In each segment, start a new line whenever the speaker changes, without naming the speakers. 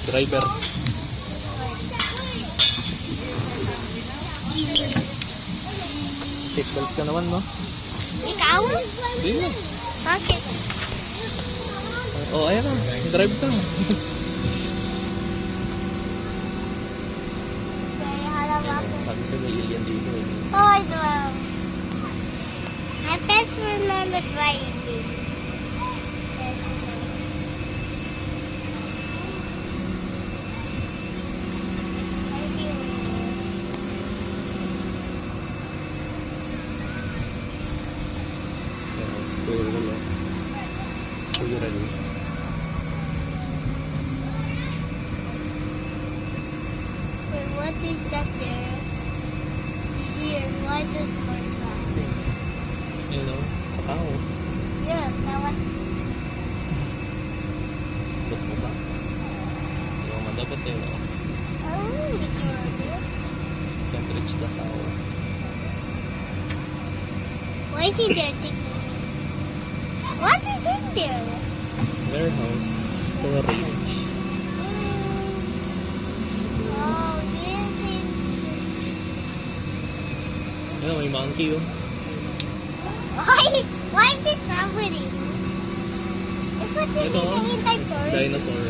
Driver. Seatbelt ka naman, no?
Ikaw?
Hindi na.
Bakit?
Oh, ayan na. Drive ka.
Kaya harap ako.
Sabi sa may alien dito.
Oh, I know. My best remember driving.
Squirrel. Squirrel.
Wait, what is that there? Here, what is SpongeBob?
You know, sa tao.
Yeah, that one.
Ba't mo ba? Hindi mo dapat eh, no?
Oh, it's
Can't reach the tower.
why is he there? What is in there?
Warehouse. Storage.
Oh, this is.
Ano, may monkey yun.
Why is it traveling? It was in
Ito,
the first.
dinosaur.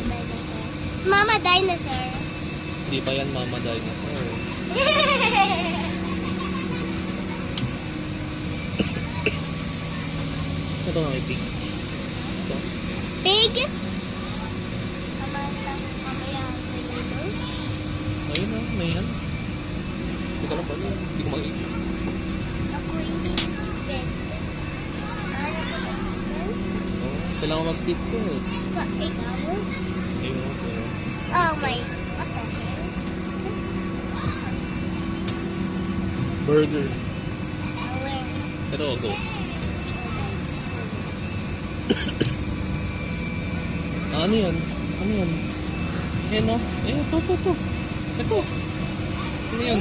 Dinosaur. Mama dinosaur.
Hindi pa yan mama dinosaur. Ito nga, may pig. Ito.
Pig. Mamaya.
Ayun na, may yan. Hindi ko lang pala. Hindi ko makikita.
Ako hindi nasipin. Ano ko nasipin?
Oh, kailangan mag-seat ko eh.
Ikaw?
Ayun na, pero...
Oh my. What the hell?
Burger.
Where?
Ito, go. Ano yan? Ano yan? Ayan o. Ayan, ito. Ito. Ano yan?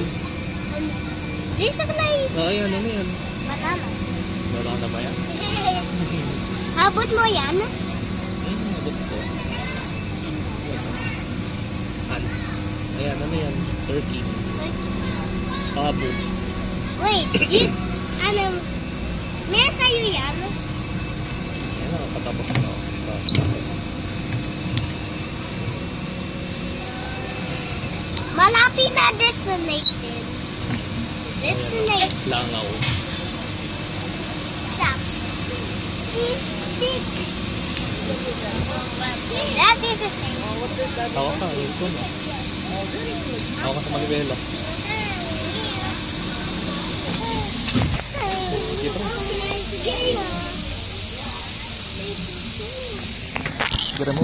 This is like
Ayan, ano yan?
banana.
Wala na ba yan?
Habot mo yan?
Ayan, abot ko. Ayan, ano yan? Turkey. Pabo.
Wait, you, ano, may sa'yo yan?
Ayan na, patapos na.
Malapit na destination. Destination.
Langaw.
Stop. Beep, beep. That is the same.
Tawa ka, yun ko na. Tawa ka sa manibela. Dito. Gara mo.